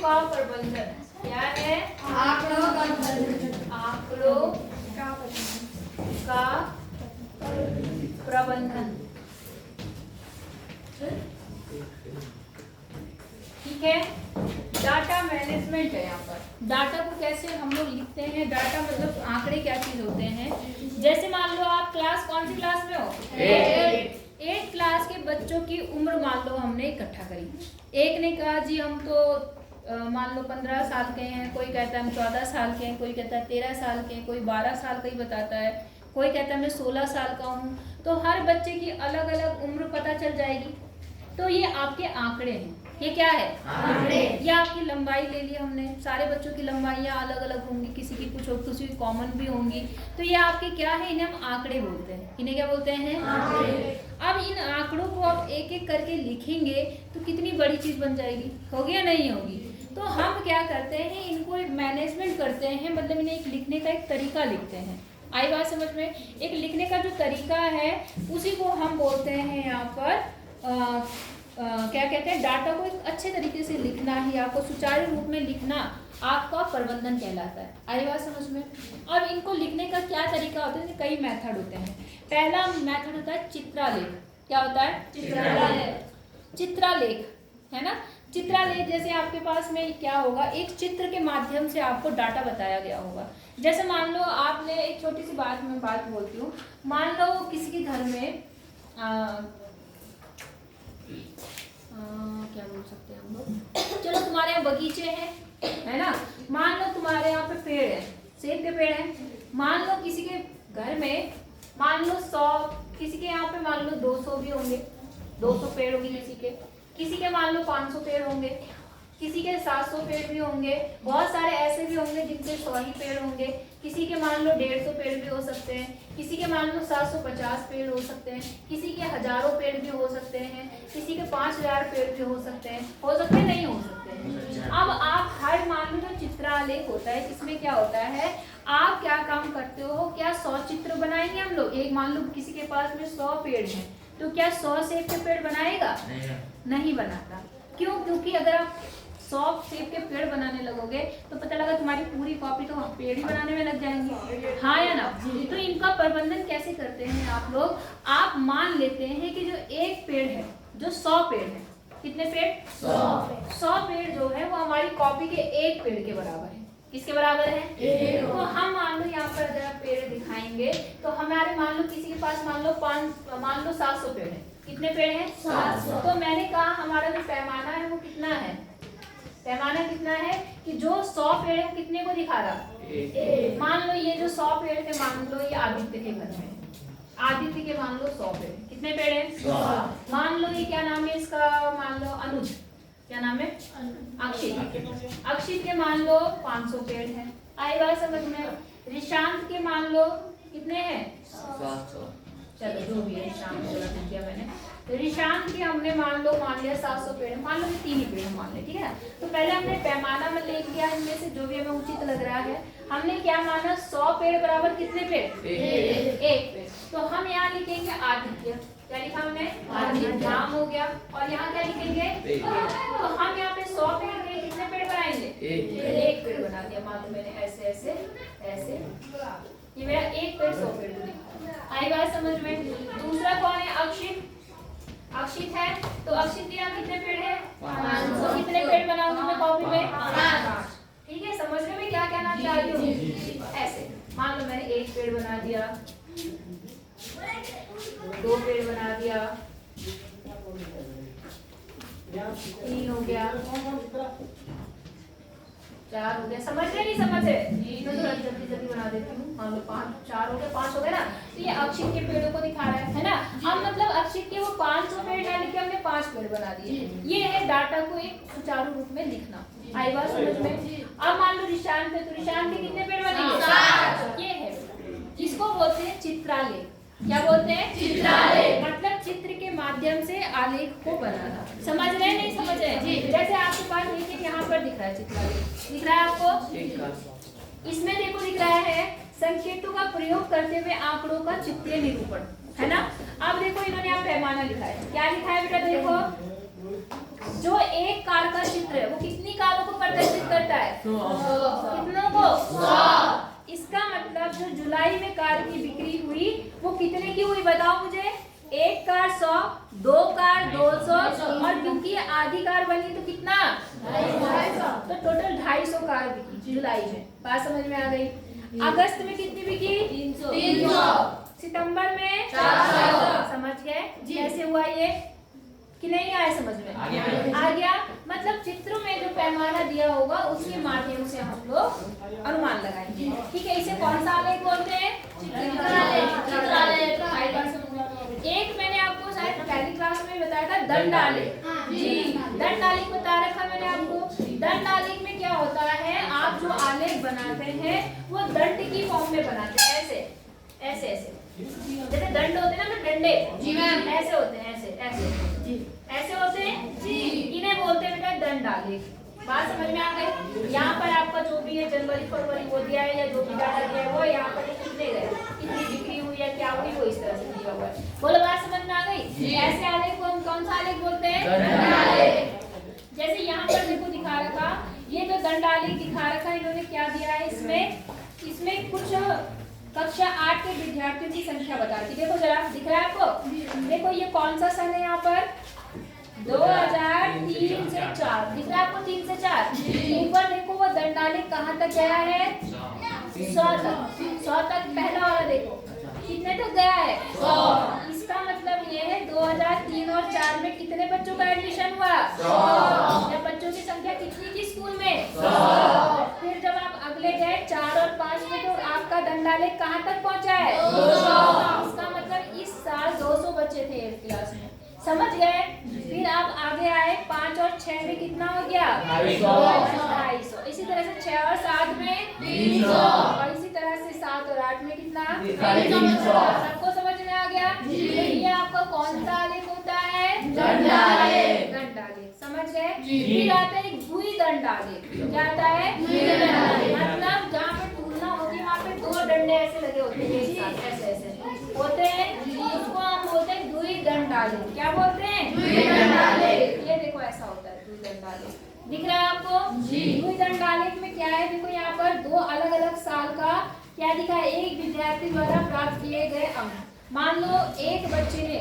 का प्रबंधन। क्या है? आंकड़ों का प्रबंधन। आंकड़ों का प्रबंधन। ठीक है। डाटा मैनेजमेंट है यहाँ पर। डाटा को कैसे हम लोग लिखते हैं? डाटा मतलब आंकड़े क्या चीज होते हैं? जैसे मान लो आप क्लास, कौन सी क्लास में हो? 8 क्लास के बच्चों की उम्र मान लो हमने इकट्ठा करी। एक ने कहा जी हम तो मान लो 15 साल के हैं, कोई कहता है हम 14 साल के हैं, कोई कहता है 13 साल के हैं, कोई 12 साल का ही बताता है, कोई कहता है मैं 16 साल का हूँ। तो हर बच्चे की अलग अलग उम्र पता चल जाएगी। तो ये आपके आंकड़े हैं। ये क्या है? आंकड़े। ये आपकी लंबाई ले ली हमने, सारे बच्चों की लंबाइयाँ अलग अलग होंगी, किसी की कुछ और किसी की कॉमन भी होंगी। तो ये आपके क्या है? इन्हें हम आंकड़े बोलते हैं। इन्हें क्या बोलते हैं? आंकड़े। अब इन आंकड़ों को आप एक एक करके लिखेंगे तो कितनी बड़ी चीज बन जाएगी, होगी या नहीं होगी? तो हम क्या करते हैं, इनको एक मैनेजमेंट करते हैं, मतलब इन्हें एक लिखने का एक तरीका लिखते हैं। आई बात समझ में? एक लिखने का जो तरीका है उसी को हम बोलते हैं यहाँ पर क्या कहते हैं? डाटा को एक अच्छे तरीके से लिखना ही, आपको सुचारू रूप में लिखना आपका प्रबंधन कहलाता है। आई बात समझ में? अब इनको लिखने का क्या तरीका होता है? कई मेथड होते हैं। पहला मेथड होता है चित्रालेख। क्या होता है? चित्रालेख। चित्रालेख है ना। चित्रालेख जैसे आपके पास में क्या होगा, एक चित्र के माध्यम से आपको डाटा बताया गया होगा। जैसे मान लो आपने एक छोटी सी बात बोलती हूँ। मान लो किसी के घर में क्या बोल सकते हैं हम लोग, चलो तुम्हारे यहाँ बगीचे हैं, है ना। मान लो तुम्हारे यहाँ पे पेड़ है, सेब के पेड़ है। मान लो किसी के घर में मान लो 100, किसी के यहाँ पे मान लो 200 भी होंगे, 200 पेड़ होंगे किसी के मान लो 500 पेड़ होंगे, किसी के 700 पेड़ भी होंगे, बहुत सारे ऐसे भी होंगे जिनसे 100 ही पेड़ होंगे, किसी के मान लो 150 पेड़ भी हो सकते हैं, किसी के मान लो 750 पेड़ हो सकते हैं, किसी के हजारों पेड़ भी हो सकते हैं, किसी के 5000 पेड़ भी हो सकते हैं, नहीं हो सकते हैं। अब आप हर मान लो जो चित्रालेख होता है, इसमें क्या होता है, आप क्या काम करते हो, क्या 100 चित्र बनाएंगे हम लोग। एक मान लो किसी के पास में 100 पेड़ है, तो क्या 100 सेब के पेड़ बनाएगा? नहीं बनाता। क्यों? क्योंकि अगर आप 100 सेब के पेड़ बनाने लगोगे तो पता लगा तुम्हारी पूरी कॉपी तो पेड़ ही बनाने में लग जाएंगे, हाँ या ना। तो इनका प्रबंधन कैसे करते हैं आप लोग? आप मान लेते हैं कि जो एक पेड़ है, जो 100 पेड़ है, कितने पेड़? 100 पेड़ जो है वो हमारी कॉपी के एक पेड़ के बराबर है। किसके बराबर है? तो हम मान लो यहाँ पर अगर आप पेड़ दिखाएंगे तो हमारे मान लो किसी के पास मान लो 700 पेड़ है। कितने पेड़ हैं? 700। तो मैंने कहा हमारा जो पैमाना है वो कितना है? पैमाना कितना है कि जो 100 पेड़ है कितने को दिखा रहा? मान लो ये जो 100 पेड़ थे, मान लो ये आदित्य के घर में, आदित्य के मान लो 100 पेड़, कितने पेड़ हैं? 100। मान लो ये क्या नाम है इसका, मान लो अनुज, क्या नाम है? अक्षित। अक्षित के मान लो 500 पेड़ है। आई बात समझ में? रिशांत के मान लो कितने हैं? 700। चलो जो भी है, रिशांत को लिख दिया मैंने। तो रिशांत के हमने मान लिया 700 पेड़, मान लो 3 ही पेड़ मान ले, ठीक है। तो पहले हमने पैमाना में लिख लिया, इनमें से जो भी हमें उचित लग रहा है। हमने क्या माना? 100 पेड़ बराबर कितने पेड़? एक पेड़। तो हम यहाँ लिखेंगे आदित्य। क्या लिखा हमने? आदित्य। नाम हो गया। और यहाँ क्या लिखेंगे? तो हम यहाँ पे 100 पेड़ के कितने पेड़ बनाएंगे? एक पेड़ बना दिया। मान लो मैंने ऐसे ऐसे ऐसे, ये मेरा एक पेड़ 100 पेड़ को लिखा। आई बात समझ में? दूसरा कौन है? अक्षित। अक्षित है तो अक्षित के यहाँ कितने पेड़ है? 500। तो कितने पेड़ बनाऊंगी मैं कॉपी में? 5। ठीक है, समझ में क्या कहना चाह रही हूँ? ऐसे मान लो मैंने एक पेड़ बना दिया, 2 पेड़ बना दिया, 3 हो गया, 4 हो गया। समझ रहे नहीं समझ रहे? तो थोड़ा जल्दी जल्दी बना देती हूँ। मान लो 4 हो गया, 5 हो गया ना। तो ये अक्षित के पेड़ों को दिखा रहा है ना। अब मतलब अक्षित के वो 500 पेड़ डाल के हमने 5 पेड़ बना दिए। ये है डाटा को एक सुचारू रूप में लिखना। आई बात समझ में? अब मान लो रिशांत है, तो रिशांत के कितने पेड़ बनेंगे? ये है, इसको बोलते हैं चित्रालेख। क्या बोलते हैं? चित्रालेख। मतलब चित्र के माध्यम से आलेख को बनाना। समझ रहे नहीं समझ रहे? जैसे आपके पास देखिए यहाँ पर दिख रहा है चित्रालेख, दिख रहा है आपको? इसमें देखो दिख रहा है संकेतों का प्रयोग करते हुए आंकड़ों का चित्रीय निरूपण, है ना। अब देखो इन्होंने यहाँ पैमाना लिखा है। क्या लिखा है बेटा? देखो जो एक कार का चित्र है, वो कितनी कारों को प्रदर्शित करता है? कितनों को? 100। इसका मतलब जो जुलाई में कार की बिक्री हुई वो कितने की हुई बताओ मुझे? एक कार 100, 2 कार 200 और क्योंकि आधी कार बनी तो कितना? 250। तो टोटल 250 कार बिकी जुलाई में। बात समझ में आ गई? अगस्त में कितनी बिकी? 300। सितंबर में 400। समझ गए कैसे हुआ ये कि नहीं आया समझ में? आ गया। मतलब चित्रों में जो पैमाना दिया होगा उसके माध्यम से हम लोग अनुमान लगाएंगे। ठीक है, इसे कौन सा आलेख बोलते हैं? चित्रालेख। एक मैंने आपको शायद पहली क्लास में बताया था दंड आलेख। जी, दंड आलेख बता रखा मैंने आपको। दंड आलेख में क्या होता है, आप जो आलेख बनाते हैं वो दंड की फॉर्म में बनाते हैं। ऐसे ऐसे ऐसे जैसे दंड होते हैं ना, डंडे। जी मैम। ऐसे होते हैं, ऐसे ऐसे जी, ऐसे होते हैं जी, इन्हें बोलते हैं बेटा दंड आलेख। बात समझ में आ गई? यहाँ पर आपका जो भी है जनवरी फरवरी वो दिया है या जो भी डाटा दिया है वो यहाँ पर कितने गए, कितनी बिक्री हुई या क्या हुई वो इस तरह से दिया हुआ है। बोलो बात समझ में आ गई? ऐसे आलेख को हम कौन सा आलेख बोलते हैं? दंड आलेख। जैसे यहाँ पर देखो दिखा रखा, ये जो दंड आलेख दिखा रखा इन्होंने क्या दिया है इसमें कुछ कक्षा 8 के विद्यार्थियों की संख्या बता दी। देखो जरा दिख रहा है आपको? देखो ये कौन सा सन है यहाँ पर? 2003 से 4 दिख रहा है आपको? 3 से 4। एक बार देखो वो दंड आलेख कहाँ तक गया है? 100 तक। 100 तक पहला वाला देखो कितने तक गया है? 100। इसका मतलब ये है 2003 और 4 में कितने बच्चों का एडमिशन हुआ? 100। या बच्चों की संख्या कितनी थी स्कूल में? 100। फिर जब आप अगले गए 4 और 5 में तो आपका दंड आलेख कहाँ तक पहुँचा है? 200। इसका मतलब इस साल 200 बच्चे थे 8th क्लास में। समझ गए? फिर आप आगे आए 5 और 6 में कितना हो गया? 250। इसी तरह से 6 और 7 में 300 और इसी तरह से 7 और 8 में कितना? 300। सबको समझ में आ गया? ये आपका कौन सा आलेख होता है? दंड आलेख। दंड आलेख समझ गए? फिर आता है द्विदंड आलेख। क्या आता है? द्विदंड आलेख। मतलब जहाँ पे तुलना होती है वहाँ पे 2 डंडे ऐसे लगे होते हैं, एक साथ ऐसे ऐसे होते हैं, उसको हम बोलते हैं द्विदंड आलेख। क्या बोलते हैं? द्विदंड आलेख। ये देखो ऐसा होता है द्विदंड आलेख। दिख रहा है आपको? द्विदंड आलेख में क्या है? देखो यहाँ पर 2 अलग अलग साल का क्या दिखा है? एक विद्यार्थी द्वारा प्राप्त किए गए अंक। मान लो एक बच्चे ने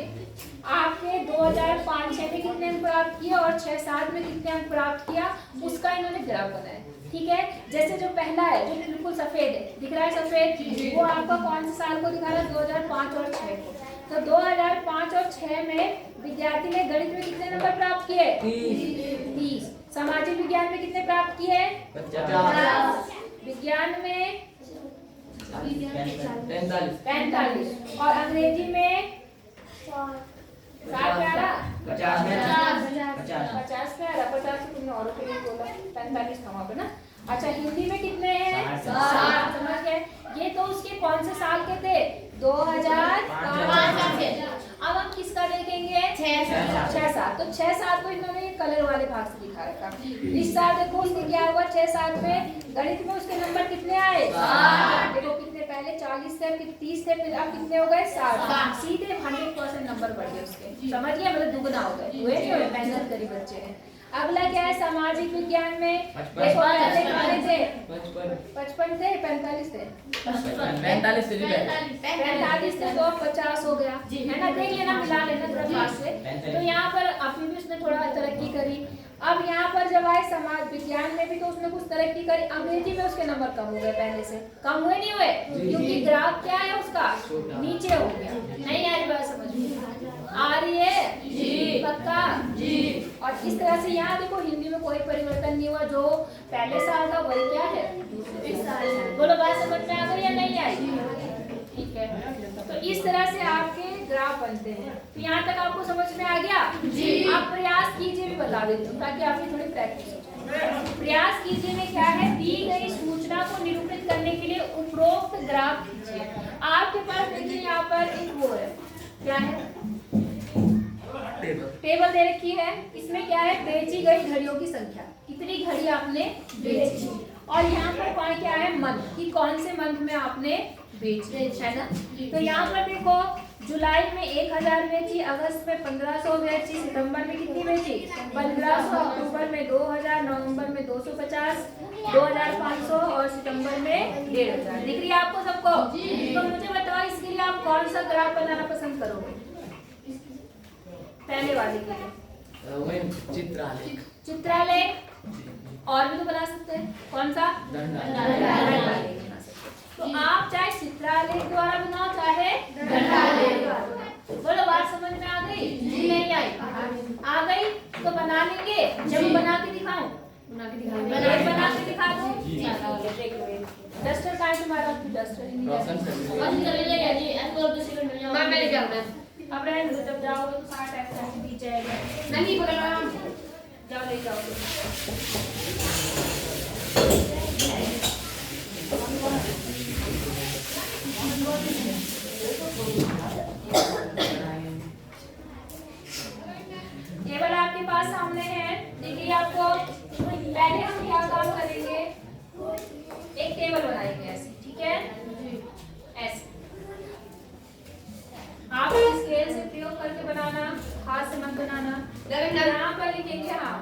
आपके 2005-6 में कितने अंक प्राप्त किए और 6-7 में कितने अंक प्राप्त किया, उसका इन्होंने ग्राफ बनाया। ठीक है, जैसे जो पहला है जो बिल्कुल सफेद है, दिख रहा है सफेद, वो आपका कौन से साल को दिखा रहा है? 2005 और 6 को। तो 2005 और 6 में विद्यार्थी ने गणित में कितने नंबर प्राप्त किए? 30। सामाजिक विज्ञान में कितने प्राप्त किए? 50। विज्ञान में 45 और अंग्रेजी में 60 प्यारा 50 प्यारा 50 से तुमने और बोला 45 था वहाँ पे ना। अच्छा हिंदी में कितने हैं? 60। समझ गए? ये तो उसके कौन से साल के थे? 2005 के। अब हम किसका देखेंगे? 6-7। तो 6-7 को इन्होंने कलर वाले भाग से दिखा रखा। इस साल देखो उसने क्या हुआ? 6-7 में गणित में उसके नंबर कितने आए? 60। देखो कितने पहले 40 थे, फिर 30 थे, फिर अब कितने हो गए? 60। सीधे 100% नंबर बढ़ गए उसके। समझ गए? मतलब दुगना हो गए। हुए नहीं हुए? मेहनत करी बच्चे ने। अगला क्या है? सामाजिक विज्ञान में देखो कितने थे? 55 थे, 45 थे, 45 थे तो 50 हो गया है ना। देख लेना, मिला लेना थोड़ा पास से। तो यहाँ पर अभी भी उसने थोड़ा तरक्की करी। अब यहाँ पर जब आए समाज विज्ञान में भी तो उसने कुछ तरक्की करी। अंग्रेजी में उसके नंबर कम हो गए, पहले से कम हुए नहीं हुए? क्योंकि ग्राफ क्या है उसका? नीचे हो गया। नहीं आ रही बात समझ में? आ रही है? जी। पक्का? जी। और इस तरह से यहाँ देखो हिंदी में कोई परिवर्तन नहीं हुआ, जो पहले साल था वही क्या है? बोलो बात समझ में आ गई या नहीं आई? ठीक है, तो इस तरह से आपके ग्राफ बनते हैं। तो यहाँ तक आपको समझ में आ गया? जी। आप प्रयास कीजिए भी बता देती हूँ ताकि आपकी थोड़ी प्रैक्टिस हो जाए। प्रयास कीजिए में क्या है? दी गई सूचना को निरूपित करने के लिए उपरोक्त ग्राफ कीजिए। आपके पास देखिए यहाँ पर एक वो है, क्या है? टेबल दे रखी है। इसमें क्या है? बेची गई घड़ियों की संख्या, कितनी घड़ी आपने बेची, और यहाँ पर क्या है? मंथ, कि कौन से मंथ में आपने बेची है ना। तो यहाँ पर देखो जुलाई में 1000 बेची, अगस्त में 1500 बेची, सितंबर में कितनी बेची? 1500, अक्टूबर में में 2000, नवंबर में 250, 2500 और सितंबर में 1500। दिख रही है आपको सबको? तो मुझे बताओ इसके लिए आप कौन सा ग्राफ बनाना पसंद करोगे? पहले वाले के लिए चित्रालेख। चित्रालेख और भी तो बना सकते हैं। कौन सा? दंडालेख बना सकते हैं। तो आप चाहे चित्रालेख द्वारा बनाओ चाहे दंडालेख द्वारा बनाओ। बोलो बात समझ में आ गई? नहीं आई? आ गई तो बना लेंगे। जब बना के दिखाऊं? बना के दिखा दो। डस्टर कहाँ है तुम्हारा? डस्टर अब रहने दो, जब जाओगे तो सारा टैक्स ऐसे बीच जाएगा। नहीं पकड़ना, जाओ ले जाओ। टेबल आपके पास सामने है, देखिए आपको। पहले हम क्या काम करेंगे, एक टेबल बनाएंगे ऐसे, ठीक है? ऐसे आप स्केल से प्रयोग करके बनाना, हाथ से मत बनाना। यहाँ पर लिखेंगे, हाँ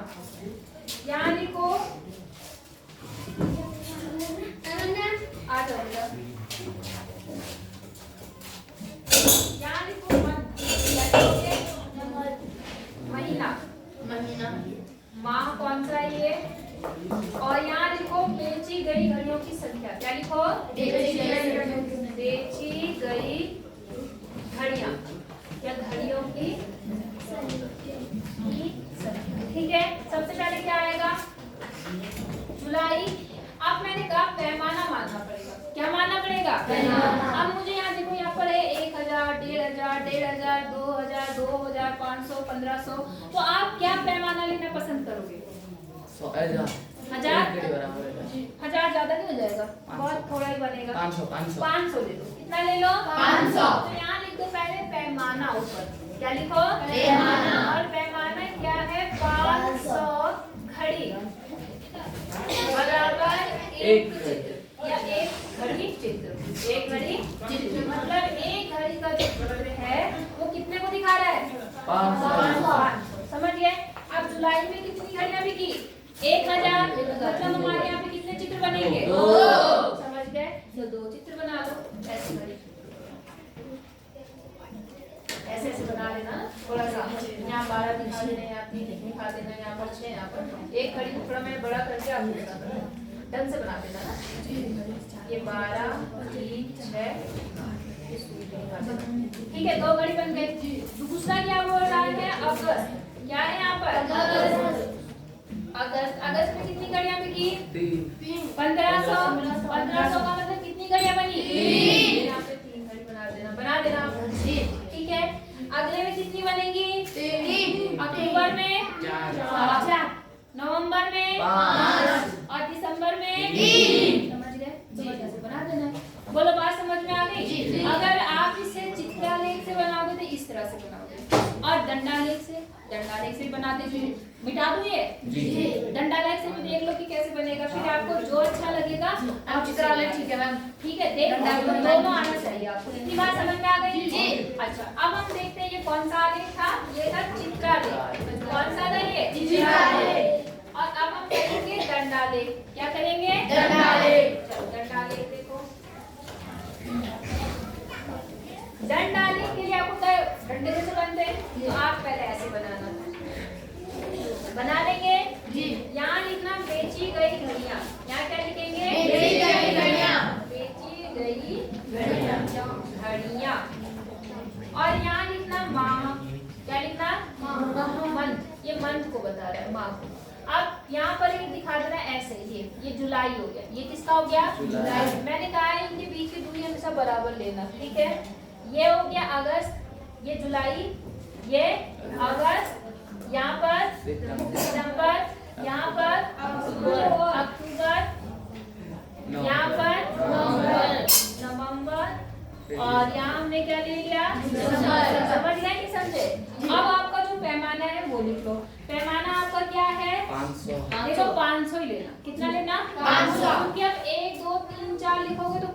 यहाँ लिखो, आ जाओ यहाँ लिखो महीना, माह कौन सा है ये, और यहाँ लिखो बेची गई घड़ियों की संख्या। क्या लिखो? बेची गई घड़ियां या घड़ियों की संख्या। ठीक है, सबसे पहले क्या आएगा? जुलाई। अब मैंने कहा पैमाना मानना पड़ेगा। क्या मानना पड़ेगा? पैमाना। अब मुझे यहाँ देखो, यहाँ पर है 1000, 1500, 2000, 2500, 1500। तो आप क्या पैमाना लेना पसंद करोगे? 1000 ज्यादा नहीं हो जाएगा? बहुत थोड़ा ही बनेगा। 500 ले लो। कितना ले लो? 500। तो यहाँ लिख दो पहले पैमाना ऊपर। क्या लिखो? पैमाना। और पैमाना क्या है? 500 घड़ी बराबर एक चित्र या एक घड़ी चित्र। एक घड़ी चित्र मतलब एक घड़ी का जो चित्र है वो कितने को दिखा रहा है? 500। समझ गए? अब जुलाई में कितनी घड़ियां बिकी? 1000। मतलब हमारे यहाँ पे कितने चित्र बनेंगे? 2। समझ गए? तो 2 चित्र बना लो। ऐसे घड़ी ऐसे ऐसे बना लेना थोड़ा सा। यहाँ 12 दिखा देना, यहाँ 3 दिखा देना, यहाँ पर 6, यहाँ पर एक घड़ी टुकड़ा में बड़ा करके आप ढंग से बना देना ना। ये 12, 3, 6। ठीक है, 2 घड़ी बन गई। दूसरा क्या बोल रहा है? अगस्त। क्या है यहाँ पर? अगस्त में कितनी घड़ियां बिकी? 1500। 1500 का मतलब कितनी घड़ियां बनी? 3। यहाँ पे 3 घड़ी बना देना। ठीक है, अगले में कितनी बनेगी? 3। अक्टूबर में 4, नवंबर में 5 और दिसंबर में 3। समझ गए? ऐसे बना देना। बोलो बात समझ में आ गई? अगर आप इसे चित्रालेख से बनाओगे तो इस तरह से बनाओगे, और दंडालेख से बनाते थे। मिटा दूं ये? दंडालेख से भी देख लो कि कैसे बनेगा, फिर आपको जो अच्छा लगेगा आप चित्रालेख। ठीक है मैम? ठीक है, देख दोनों आना चाहिए आपको। इतनी बात समझ में आ गई? अच्छा, अब हम देखते हैं ये कौन सा आलेख था? ये था चित्रालेख। कौन सा था ये? चित्रालेख। और अब हम करेंगे दंडालेख। क्या करेंगे? दंडालेख। चलो दंडालेख देखो। दंडालेख के लिए आपको डंडे कैसे बनते हैं? तो आप पहले ऐसे बना लेंगे। यहाँ लिखना बेची गई घड़ियां। यहाँ क्या लिखेंगे? बेची गई घड़ियां। बेची गई घड़ियां। और यहाँ लिखना माह। क्या लिखना? मंथ। ये मंथ को बता रहा है, माह को। अब यहाँ पर एक दिखा देना ऐसे, ये जुलाई हो गया। ये किसका हो गया? जुलाई। मैंने कहा है इनके बीच की दूरी हमेशा बराबर लेना। ठीक है, ये हो गया अगस्त, ये जुलाई, ये अगस्त, यहाँ पर सितंबर, यहाँ पर अक्टूबर, यहाँ पर नवंबर, और यहाँ हमने क्या ले लिया? समझ गए कि समझे? अब आपका जो पैमाना है वो लिख लो। पैमाना आपका क्या है? 500। देखो 500 ही लेना। कितना लेना? 500। क्योंकि अब 1, 2, 3, 4 लिखोगे तो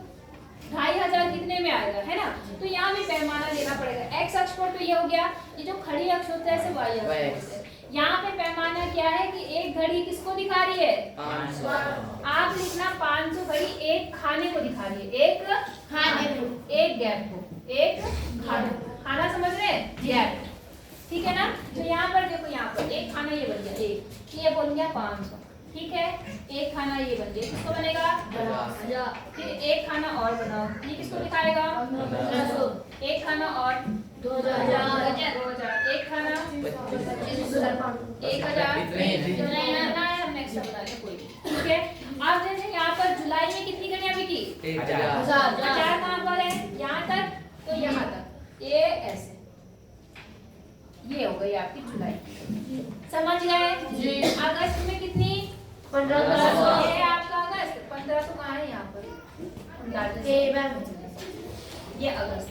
2500 कितने में आएगा, है ना? तो यहाँ भी पैमाना लेना पड़ेगा। एक्स अक्ष पर तो ये हो गया, ये जो खड़ी अक्ष होता है इसे वाई अक्ष। यहाँ पे पैमाना क्या है कि एक घड़ी किसको दिखा रही है? 500। आप लिखना 500 घड़ी एक खाने को दिखा रही है, एक खाने को, एक गैप को, एक खाना समझ रहे हैं, गैप, ठीक है ना। तो यहाँ पर देखो, यहाँ पर एक खाना ये बन गया, एक ये बन गया 500, ठीक है। एक खाना ये बन गया, किसको बनेगा? 1000। फिर एक खाना और बनाओ, ये किसको दिखाएगा? 1500। एक खाना और 2000। एक खाना 1000। नेक्स्ट बताइए कोई, ठीक है। अब जैसे यहाँ पर जुलाई में कितनी घड़ियां बिकी? 1000। कहाँ पर है? यहाँ तक, तो यहाँ तक, ये ऐसे, ये हो गई आपकी जुलाई, समझ गए जी। अगस्त में कितनी? 1500। ये आपका अगस्त, 1500 कहाँ है? यहाँ पर ये अगस्त,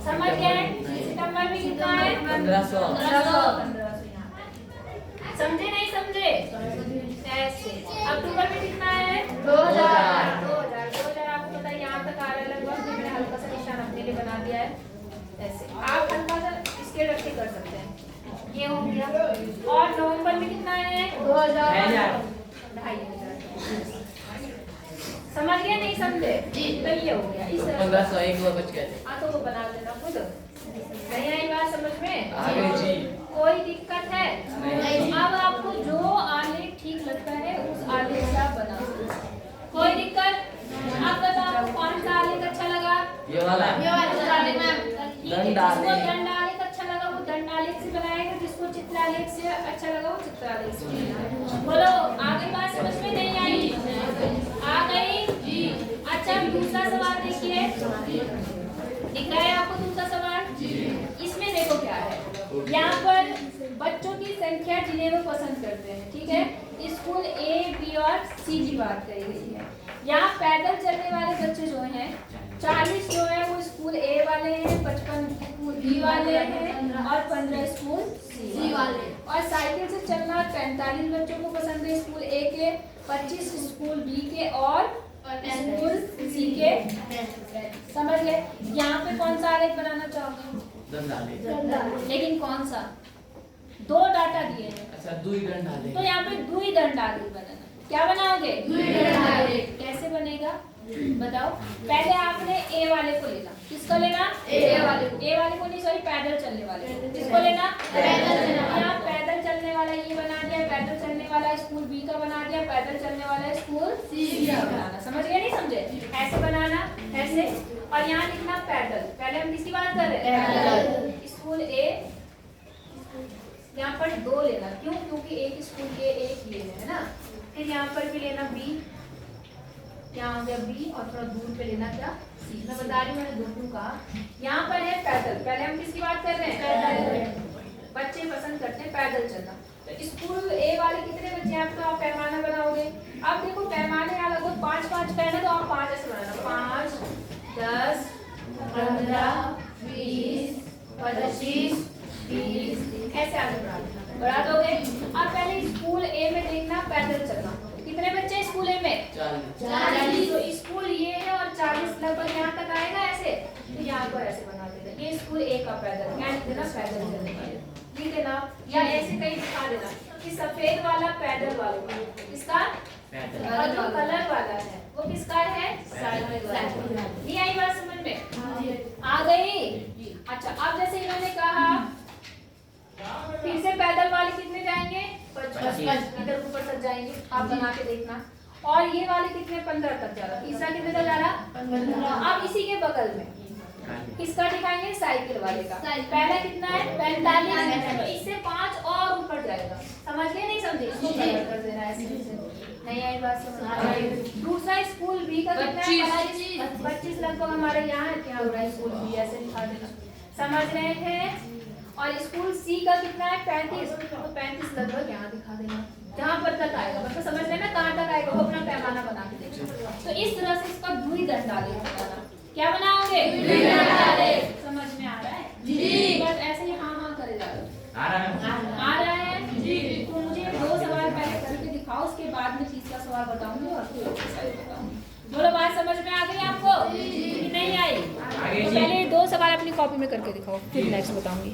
समझ गए। सितंबर में कितना है? 1500। 1500 यहाँ पे, समझे नहीं समझे? ऐसे। अक्टूबर में कितना है? 2000। 2000 आपको पता है, यहाँ तक आ रहा है लगभग, मैंने हल्का सा निशान अपने लिए बना दिया है ऐसे, आप हल्का सा स्केल रख के कर सकते हैं, ये हो गया। और नवंबर में कितना है? 2000। 2500। समझ गए नहीं समझे जी? तो ये हो गया इस तरह 1500 एक वो बच गए। हाँ तो वो बना देना खुद, नहीं आई बात समझ में? आगे जी। कोई दिक्कत है? नहीं। अब आपको जो आलेख ठीक लगता है उस आलेख से आप बना सकते हैं, कोई दिक्कत? आप बताओ आपको कौन सा आलेख अच्छा लगा? ये वाला। दंड आलेख अच्छा लगा वो दंड आलेख से बनाएगा, जिसको चित्र आलेख से अच्छा लगा वो चित्र आलेख से बनाएगा। बोलो आगे बात समझ में नहीं आई? आ गई जी। अच्छा दूसरा सवाल देखिए, दिख रहा है आपको दूसरा सवाल जी? इसमें देखो क्या है, यहाँ पर बच्चों की संख्या जिन्हें वो पसंद करते हैं, ठीक है। स्कूल ए, बी और सी की बात करी गई है। यहाँ पैदल चलने वाले बच्चे जो हैं 40 जो है वो स्कूल ए वाले हैं, 55 स्कूल बी वाले हैं और 15 स्कूल सी वाले। और साइकिल से चलना 45 बच्चों को पसंद है स्कूल ए के, 25 स्कूल बी के और स्कूल सी के। समझ गए? यहाँ पे कौन सा आलेख बनाना चाहोगे? लेकिन कौन सा? दो डाटा दिए हैं। अच्छा दुई दंड आलेख, तो यहाँ पे दुई दंड आलेख बनाना। क्या बनाओगे? दुई दंड आलेख। कैसे बनेगा बताओ? पहले आपने ए वाले को लेना, किसको लेना? ए वाले को। ए वाले को नहीं सॉरी, पैदल चलने वाले को। किसको लेना? पैदल चलने वाला। यहाँ पैदल चलने वाला ये बना दिया, पैदल चलने वाला स्कूल बी का बना दिया, पैदल चलने वाला स्कूल सी का बनाना। समझ गए नहीं समझे? ऐसे बनाना, ऐसे। और यहाँ लिखना पैदल। पहले हम किसकी बात कर रहे हैं? स्कूल ए, यहाँ पर 2 लेना, क्यों? क्योंकि एक स्कूल के एक ये है ना। फिर यहाँ पर भी लेना बी, यहाँ हो गया बी और थोड़ा दूर पे लेना क्या? सी। मैं बता रही हूँ, मैंने दोनों का। यहाँ पर है पैदल। पहले हम किसकी बात कर रहे हैं? पैदल। बच्चे पसंद करते हैं पैदल चलना। तो स्कूल ए वाले कितने बच्चे हैं? तो आप पैमाना बनाओगे। अब देखो पैमाने यहाँ लगभग 5-5 का है ना, तो आप 5 ऐसे बनाना, 5, 10, 15, 20, 25, 30 ऐसे आगे बढ़ा दोगे। अब पहले स्कूल ए में देखना पैदल चलना, कितने बच्चे स्कूल ए में? 40। तो स्कूल ये है और 40 लगभग यहाँ तक आएगा ऐसे, तो यहाँ पर ऐसे बना देना, ये स्कूल ए का पैदल, क्या लिख देना? पैदल चलने वाले लिख देना। या ऐसे कहीं दिखा देना कि सफेद वाला पैदल वाला, किसका? और जो कलर वाला है वो किसका है? साइकिल वाला। ये आई बात समझ में? आ गई? अच्छा अब जैसे इन्होंने कहा फिर से पैदल वाले कितने जाएंगे? 55 इधर ऊपर तक जाएंगे, आप बना के देखना। और ये वाले कितने? 15 तक जा रहा। तीसरा कितने तक जा रहा? 15। अब इसी के बगल में किसका दिखाएंगे? साइकिल वाले का। पहला कितना है? 45। तो इससे 5 और ऊपर जाएगा। समझ गए नहीं समझे? इसको कलर कर देना ऐसे। नहीं आई बात समझ? दूसरा स्कूल बी का कितना है? 25 लगभग हमारे यहाँ है, क्या हो रहा है? स्कूल बी ऐसे दिखा देना। समझ रहे हैं? और स्कूल सी का कितना है? 35। तो 35 लगभग यहाँ दिखा देना, जहाँ पर तक आएगा। मतलब समझ रहे ना कहाँ तक आएगा, वो अपना पैमाना बना के देखना। तो इस तरह से इसका द्वि दंड आलेख बनाना। क्या बनाओगे? द्वि दंड आलेख। समझ में आ रहा है जी? बस ऐसे ही हाँ करे जा आ रहा है जी। तो मुझे 2 सवाल पहले करके दिखाओ, उसके बाद में तीसरा सवाल बताऊंगी और फिर बताऊंगी। बोलो बात समझ में आ गई आपको? नहीं आई? तो पहले 2 सवाल अपनी कॉपी में करके दिखाओ, फिर नेक्स्ट बताऊंगी।